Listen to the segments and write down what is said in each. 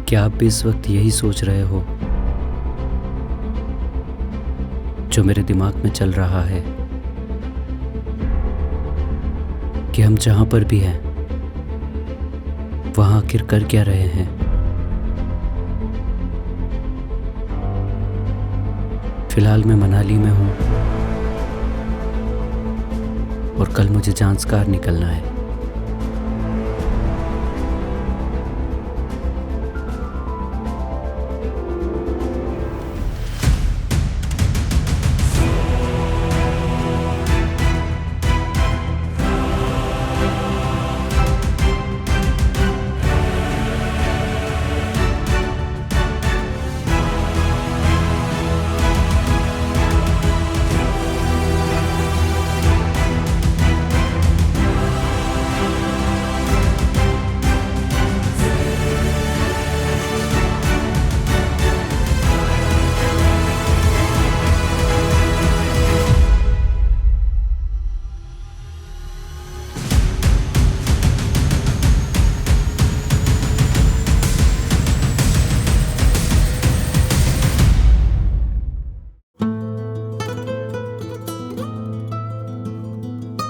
क्या आप भी इस वक्त यही सोच रहे हो जो मेरे दिमाग में चल रहा है कि हम जहां पर भी हैं वहां आखिर कर क्या रहे हैं? फिलहाल मैं मनाली में हूं और कल मुझे ज़ांस्कार निकलना है।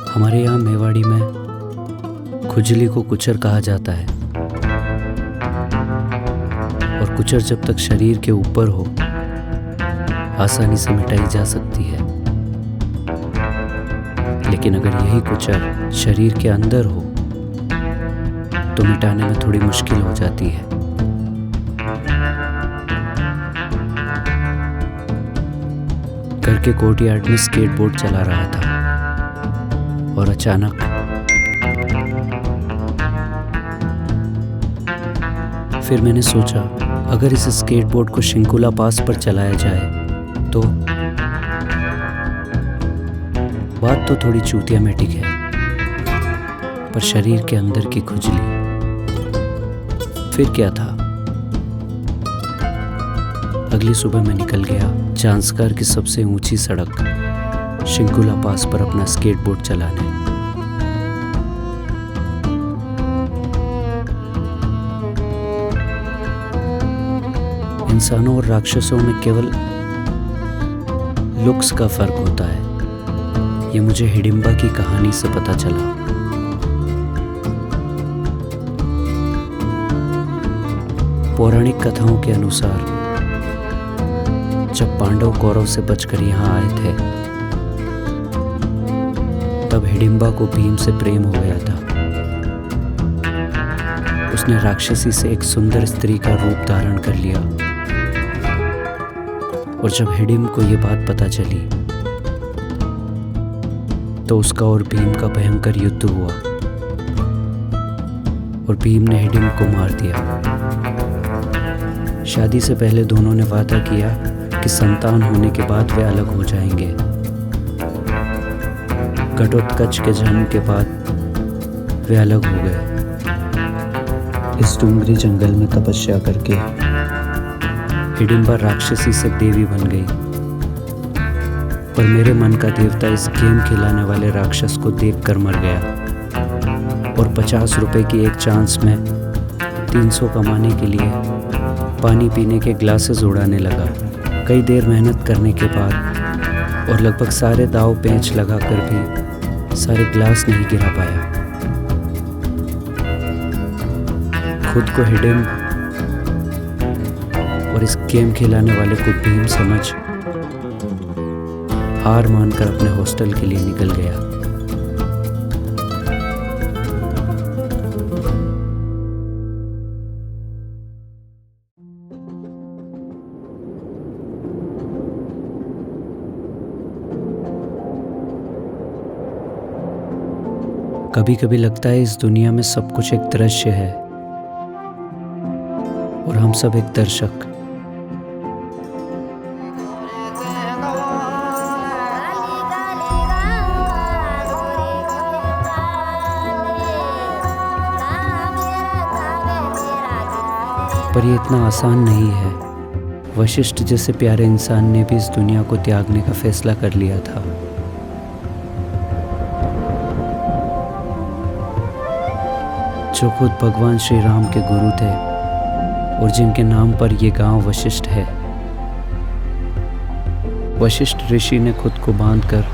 हमारे यहाँ मेवाड़ी में खुजली को कुचर कहा जाता है और कुचर जब तक शरीर के ऊपर हो आसानी से मिटाई जा सकती है, लेकिन अगर यही कुचर शरीर के अंदर हो तो मिटाने में थोड़ी मुश्किल हो जाती है। घर के कोर्टयार्ड में स्केटबोर्ड चला रहा था और अचानक फिर मैंने सोचा अगर इस स्केटबोर्ड को शिंकुला पास पर चलाया जाए तो बात तो थोड़ी चूतियामेटिक है, पर शरीर के अंदर की खुजली फिर क्या था। अगली सुबह मैं निकल गया ज़ांस्कार की सबसे ऊंची सड़क शिंकुला पास पर अपना स्केटबोर्ड चलाने। इंसानों और राक्षसों में केवल लुक्स का फर्क होता है, ये मुझे हिडिंबा की कहानी से पता चला। पौराणिक कथाओं के अनुसार जब पांडव कौरव से बचकर यहाँ आए थे तब हिडिंबा को भीम से प्रेम हो गया था। उसने राक्षसी से एक सुंदर स्त्री का रूप धारण कर लिया और जब हिडिंब को ये बात पता चली तो उसका और भीम का भयंकर युद्ध हुआ और भीम ने हिडिंब को मार दिया। शादी से पहले दोनों ने वादा किया कि संतान होने के बाद वे अलग हो जाएंगे। घटोत्कच के जन्म के बाद वे अलग हो गए। इस डूंगरी जंगल में तपस्या करके हिडिंबा राक्षसी से देवी बन गई, पर मेरे मन का देवता इस गेम खिलाने वाले राक्षस को देखकर मर गया और 50 रुपए की एक चांस में 300 कमाने के लिए पानी पीने के ग्लासेस उड़ाने लगा। कई देर मेहनत करने के बाद और लगभग सारे दाव पेंच लगाकर भी सारे ग्लास नहीं गिरा पाया। खुद को हिडिंब और इस गेम खिलाने वाले को भीम समझ हार मानकर अपने हॉस्टल के लिए निकल गया। कभी कभी लगता है इस दुनिया में सब कुछ एक दृश्य है और हम सब एक दर्शक। पर ये इतना आसान नहीं है। वशिष्ठ जैसे प्यारे इंसान ने भी इस दुनिया को त्यागने का फैसला कर लिया था। जो खुद भगवान श्री राम के गुरु थे और जिनके नाम पर ये गांव वशिष्ठ है। वशिष्ठ ऋषि ने खुद को बांधकर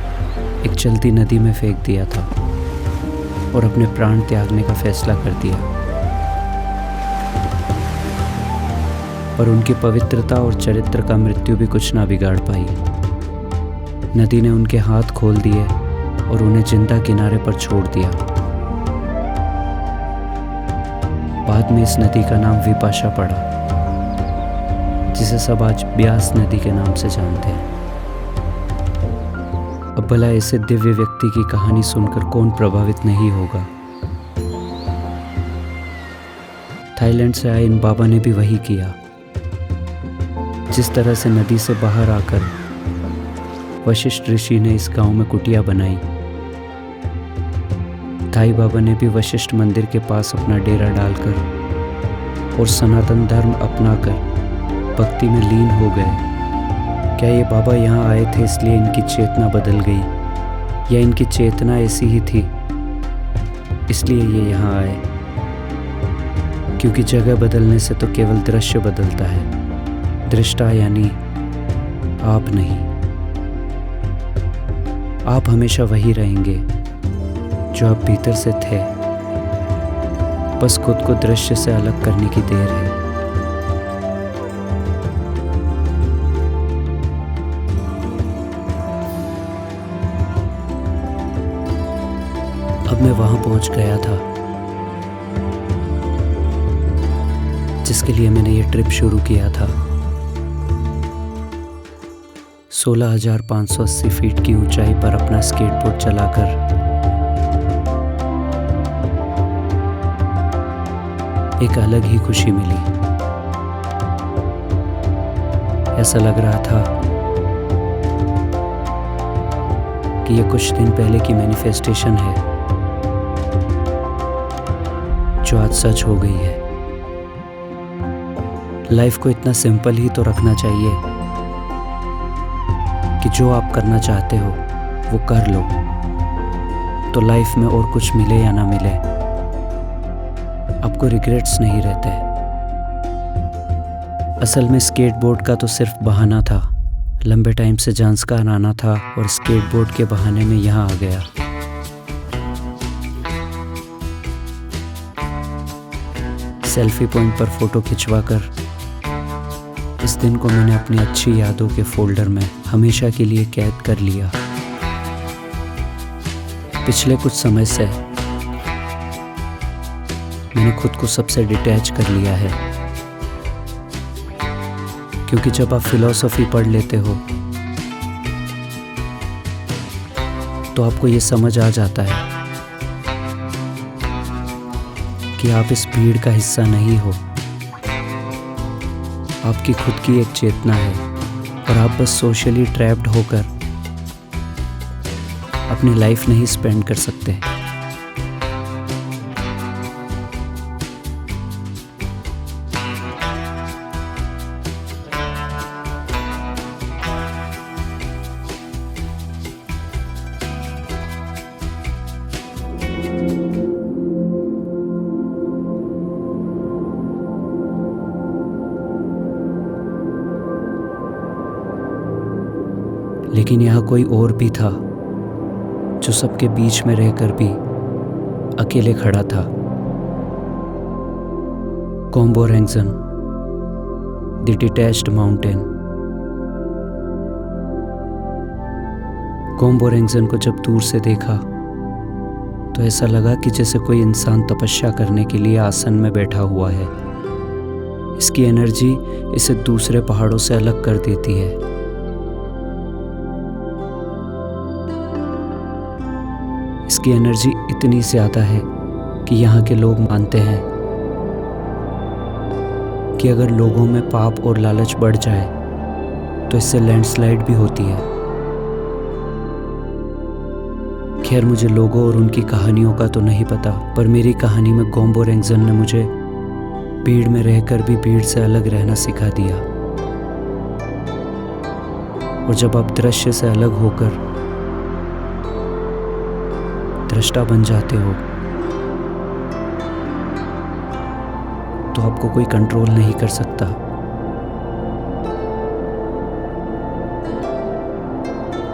एक चलती नदी में फेंक दिया था और अपने प्राण त्यागने का फैसला कर दिया, पर उनकी पवित्रता और चरित्र का मृत्यु भी कुछ ना बिगाड़ पाई। नदी ने उनके हाथ खोल दिए और उन्हें जिंदा किनारे पर छोड़ दिया। बाद में इस नदी का नाम विपाशा पड़ा, जिसे सब आज ब्यास नदी के नाम से जानते हैं। अब भला ऐसे दिव्य व्यक्ति की कहानी सुनकर कौन प्रभावित नहीं होगा। थाईलैंड से आए इन बाबा ने भी वही किया। जिस तरह से नदी से बाहर आकर वशिष्ठ ऋषि ने इस गांव में कुटिया बनाई, थाई बाबा ने भी वशिष्ठ मंदिर के पास अपना डेरा डालकर और सनातन धर्म अपनाकर भक्ति में लीन हो गए। क्या ये बाबा यहाँ आए थे इसलिए इनकी चेतना बदल गई, या इनकी चेतना ऐसी ही थी इसलिए ये यहाँ आए? क्योंकि जगह बदलने से तो केवल दृश्य बदलता है, दृष्टा यानी आप नहीं। आप हमेशा वही रहेंगे जो आप भीतर से थे, बस खुद को दृश्य से अलग करने की देर है। अब मैं वहां पहुंच गया था जिसके लिए मैंने ये ट्रिप शुरू किया था। 16,580 फीट की ऊंचाई पर अपना स्केटबोर्ड चलाकर एक अलग ही खुशी मिली। ऐसा लग रहा था कि ये कुछ दिन पहले की मैनिफेस्टेशन है जो आज सच हो गई है। लाइफ को इतना सिंपल ही तो रखना चाहिए कि जो आप करना चाहते हो वो कर लो, तो लाइफ में और कुछ मिले या ना मिले आपको रिग्रेट्स नहीं रहते। असल में स्केटबोर्ड का तो सिर्फ बहाना था। लंबे टाइम से जांस्कार आना था और स्केटबोर्ड के बहाने में यहाँ आ गया। सेल्फी पॉइंट पर फोटो खिंचवाकर इस दिन को मैंने अपनी अच्छी यादों के फोल्डर में हमेशा के लिए कैद कर लिया। पिछले कुछ समय से मैंने खुद को सबसे डिटैच कर लिया है, क्योंकि जब आप फिलॉसफी पढ़ लेते हो तो आपको ये समझ आ जाता है कि आप इस भीड़ का हिस्सा नहीं हो। आपकी खुद की एक चेतना है और आप बस सोशली ट्रैप्ड होकर अपनी लाइफ नहीं स्पेंड कर सकते। लेकिन यहाँ कोई और भी था जो सबके बीच में रहकर भी अकेले खड़ा था। Kombo Rengjan, the detached mountain. Kombo Rengjan को जब दूर से देखा तो ऐसा लगा कि जैसे कोई इंसान तपस्या करने के लिए आसन में बैठा हुआ है। इसकी एनर्जी इसे दूसरे पहाड़ों से अलग कर देती है। इसकी एनर्जी इतनी ज़्यादा है कि यहाँ के लोग मानते हैं कि अगर लोगों में पाप और लालच बढ़ जाए तो इससे लैंडस्लाइड भी होती है। खैर, मुझे लोगों और उनकी कहानियों का तो नहीं पता, पर मेरी कहानी में कोम्बो रेंगजन ने मुझे भीड़ में रहकर भी भीड़ से अलग रहना सिखा दिया। और जब आप दृश्य से अलग होकर दृष्टा बन जाते हो तो आपको कोई कंट्रोल नहीं कर सकता।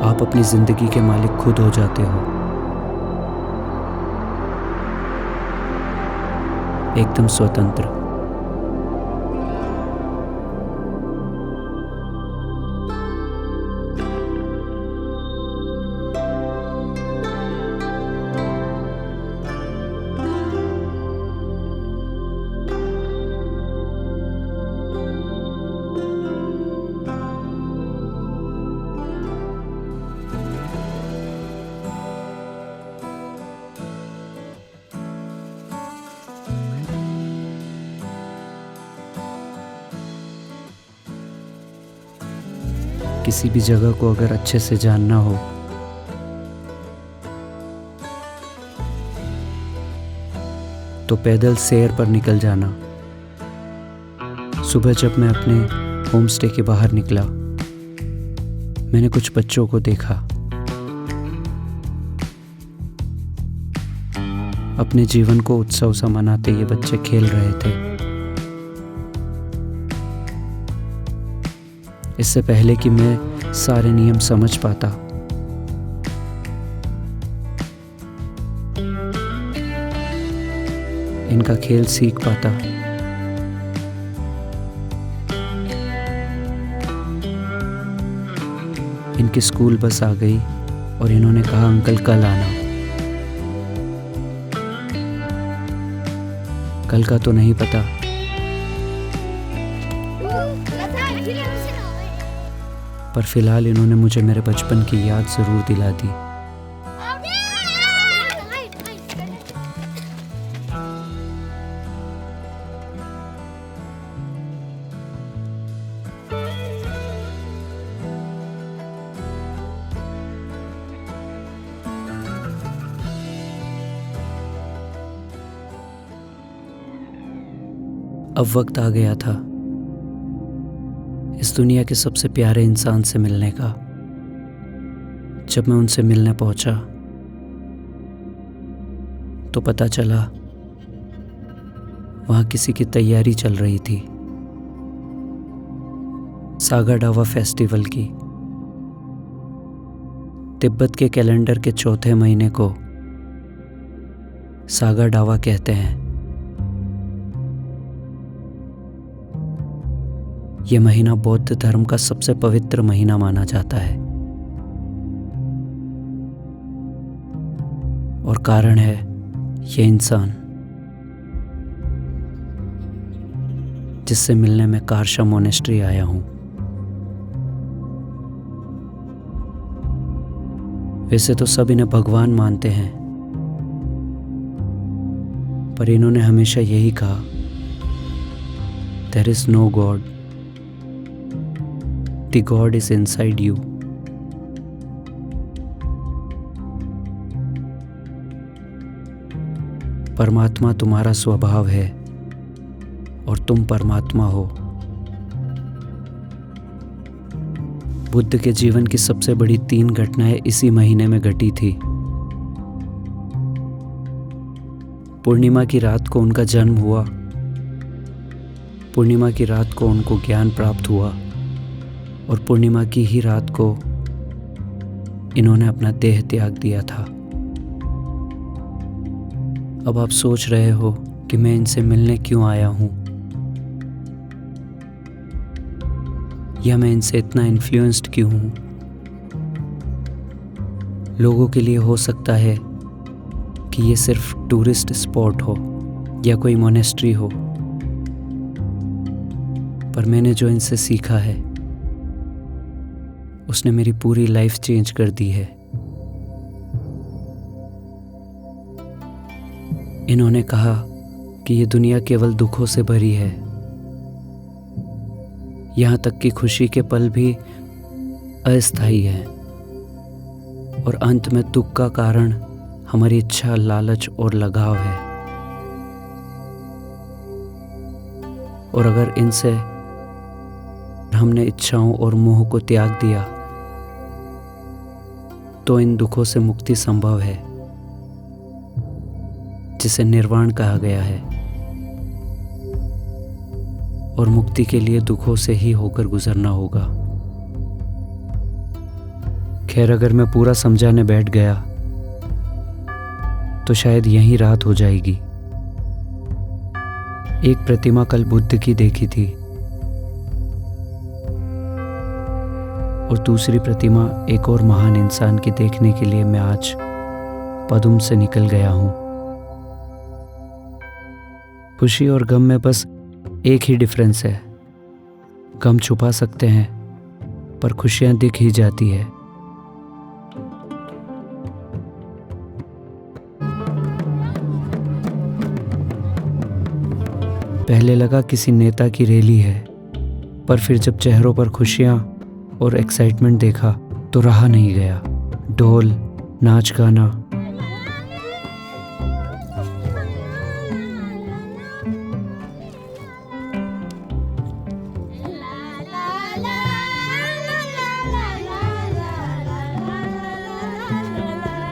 आप अपनी जिंदगी के मालिक खुद हो जाते हो, एकदम स्वतंत्र। किसी भी जगह को अगर अच्छे से जानना हो तो पैदल सैर पर निकल जाना। सुबह जब मैं अपने होम स्टे के बाहर निकला, मैंने कुछ बच्चों को देखा। अपने जीवन को उत्सव सा मनाते ये बच्चे खेल रहे थे। इससे पहले कि मैं सारे नियम समझ पाता, इनका खेल सीख पाता, इनकी स्कूल बस आ गई और इन्होंने कहा अंकल कल आना। कल का तो नहीं पता, पर फिलहाल इन्होंने मुझे मेरे बचपन की याद जरूर दिला दी। अब वक्त आ गया था इस दुनिया के सबसे प्यारे इंसान से मिलने का। जब मैं उनसे मिलने पहुंचा तो पता चला वहां किसी की तैयारी चल रही थी, सागा दावा फेस्टिवल की। तिब्बत के कैलेंडर के चौथे महीने को सागा दावा कहते हैं। यह महीना बौद्ध धर्म का सबसे पवित्र महीना माना जाता है और कारण है यह इंसान जिससे मिलने में कारशा मोनेस्ट्री आया हूं। वैसे तो सब इन्हें भगवान मानते हैं, पर इन्होंने हमेशा यही कहा, there is no God, The God is inside you. परमात्मा तुम्हारा स्वभाव है और तुम परमात्मा हो। बुद्ध के जीवन की सबसे बड़ी 3 घटनाएं इसी महीने में घटी थी। पूर्णिमा की रात को उनका जन्म हुआ, पूर्णिमा की रात को उनको ज्ञान प्राप्त हुआ और पूर्णिमा की ही रात को इन्होंने अपना देह त्याग दिया था। अब आप सोच रहे हो कि मैं इनसे मिलने क्यों आया हूं, या मैं इनसे इतना इन्फ्लुएंस्ड क्यों हूं। लोगों के लिए हो सकता है कि ये सिर्फ टूरिस्ट स्पॉट हो या कोई मोनेस्ट्री हो, पर मैंने जो इनसे सीखा है उसने मेरी पूरी लाइफ चेंज कर दी है। इन्होंने कहा कि ये दुनिया केवल दुखों से भरी है, यहां तक कि खुशी के पल भी अस्थायी है और अंत में दुख का कारण हमारी इच्छा, लालच और लगाव है। और अगर इनसे हमने इच्छाओं और मोह को त्याग दिया तो इन दुखों से मुक्ति संभव है, जिसे निर्वाण कहा गया है। और मुक्ति के लिए दुखों से ही होकर गुजरना होगा। खैर, अगर मैं पूरा समझाने बैठ गया तो शायद यहीं रात हो जाएगी। एक प्रतिमा कल बुद्ध की देखी थी और दूसरी प्रतिमा एक और महान इंसान की देखने के लिए मैं आज पदुम से निकल गया हूं। खुशी और गम में बस एक ही डिफरेंस है, गम छुपा सकते हैं पर खुशियां दिख ही जाती है। पहले लगा किसी नेता की रैली है, पर फिर जब चेहरों पर खुशियां और एक्साइटमेंट देखा तो रहा नहीं गया। ढोल, नाच गाना,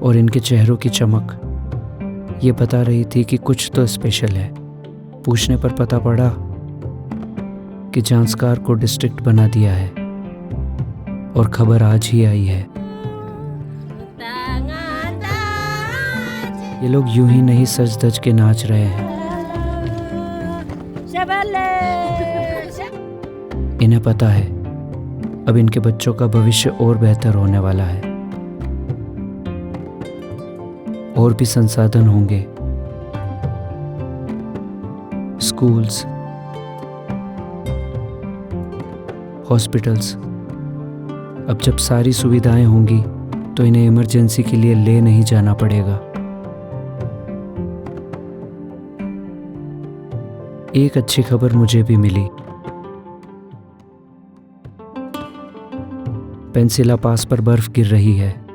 और इनके चेहरों की चमक ये बता रही थी कि कुछ तो स्पेशल है। पूछने पर पता पड़ा कि जांस्कार को डिस्ट्रिक्ट बना दिया है और खबर आज ही आई है। ये लोग यूं ही नहीं सज धज के नाच रहे हैं, इन्हें पता है अब इनके बच्चों का भविष्य और बेहतर होने वाला है। और भी संसाधन होंगे, स्कूल्स, हॉस्पिटल्स। अब जब सारी सुविधाएं होंगी तो इन्हें इमरजेंसी के लिए ले नहीं जाना पड़ेगा। एक अच्छी खबर मुझे भी मिली। पेंसिला पास पर बर्फ गिर रही है।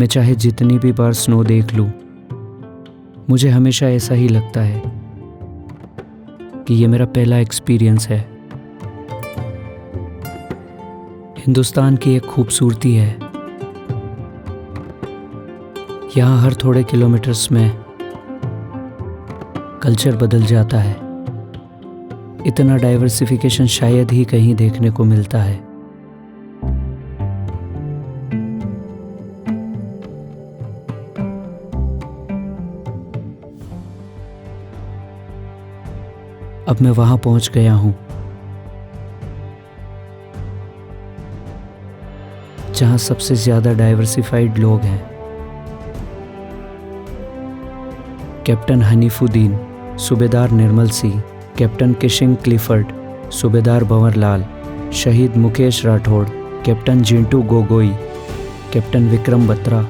मैं चाहे जितनी भी बार स्नो देख लूं, मुझे हमेशा ऐसा ही लगता है कि ये मेरा पहला एक्सपीरियंस है। हिंदुस्तान की एक खूबसूरती है, यहाँ हर थोड़े किलोमीटर्स में कल्चर बदल जाता है। इतना डाइवर्सिफिकेशन शायद ही कहीं देखने को मिलता है। अब मैं वहां पहुंच गया हूं जहां सबसे ज्यादा डाइवर्सिफाइड लोग हैं। कैप्टन हनीफुद्दीन, सूबेदार निर्मल सिंह, कैप्टन किशिंग क्लिफर्ड, सूबेदार भंवर लाल, शहीद मुकेश राठौड़, कैप्टन जिंटू गोगोई, कैप्टन विक्रम बत्रा,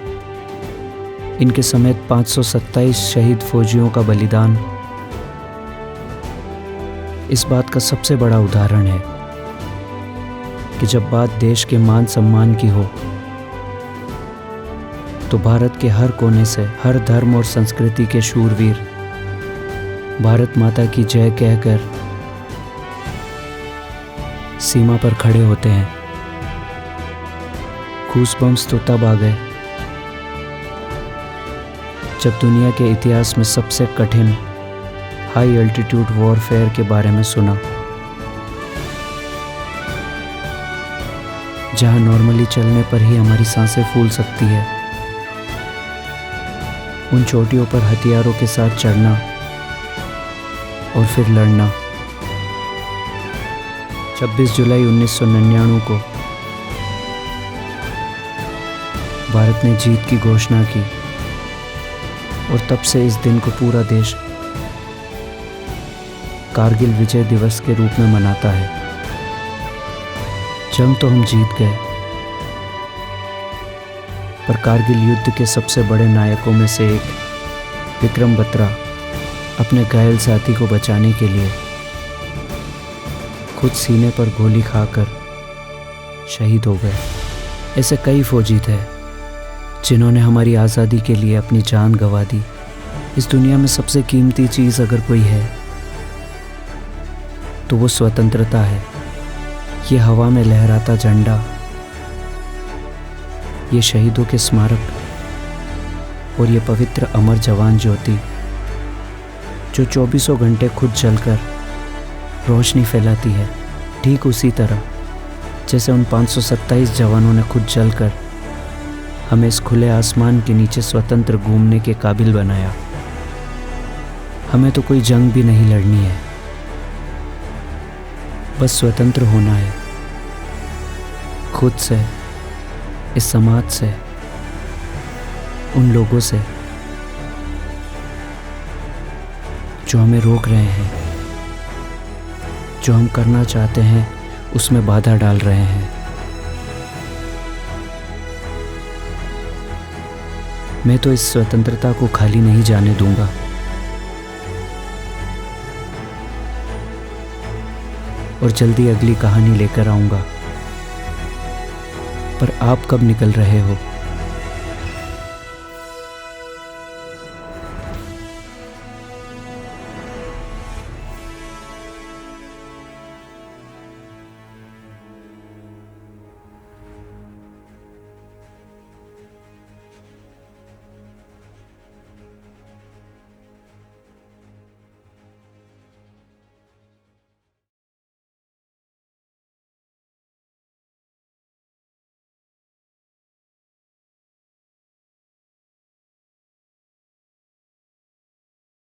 इनके समेत 527 शहीद फौजियों का बलिदान इस बात का सबसे बड़ा उदाहरण है कि जब बात देश के मान सम्मान की हो तो भारत के हर कोने से हर धर्म और संस्कृति के शूरवीर भारत माता की जय कहकर सीमा पर खड़े होते हैं। गूज़बम्प्स तो तब आ गए जब दुनिया के इतिहास में सबसे कठिन हाई अल्टीट्यूड वॉरफेयर के बारे में सुना, जहां नॉर्मली चलने पर ही हमारी सांसें फूल सकती है, उन चोटियों पर हथियारों के साथ चढ़ना और फिर लड़ना। 26 जुलाई 1999 को भारत ने जीत की घोषणा की और तब से इस दिन को पूरा देश कारगिल विजय दिवस के रूप में मनाता है। जंग तो हम जीत गए, पर कारगिल युद्ध के सबसे बड़े नायकों में से एक विक्रम बत्रा अपने घायल साथी को बचाने के लिए खुद सीने पर गोली खाकर शहीद हो गए। ऐसे कई फौजी थे जिन्होंने हमारी आज़ादी के लिए अपनी जान गंवा दी। इस दुनिया में सबसे कीमती चीज़ अगर कोई है तो वो स्वतंत्रता है। ये हवा में लहराता झंडा, ये शहीदों के स्मारक और ये पवित्र अमर जवान ज्योति जो 24 घंटे खुद जलकर रोशनी फैलाती है, ठीक उसी तरह जैसे उन 527 जवानों ने खुद जलकर हमें इस खुले आसमान के नीचे स्वतंत्र घूमने के काबिल बनाया। हमें तो कोई जंग भी नहीं लड़नी है, बस स्वतंत्र होना है, खुद से, इस समाज से, उन लोगों से जो हमें रोक रहे हैं, जो हम करना चाहते हैं उसमें बाधा डाल रहे हैं। मैं तो इस स्वतंत्रता को खाली नहीं जाने दूंगा। और जल्दी अगली कहानी लेकर आऊंगा। पर आप कब निकल रहे हो?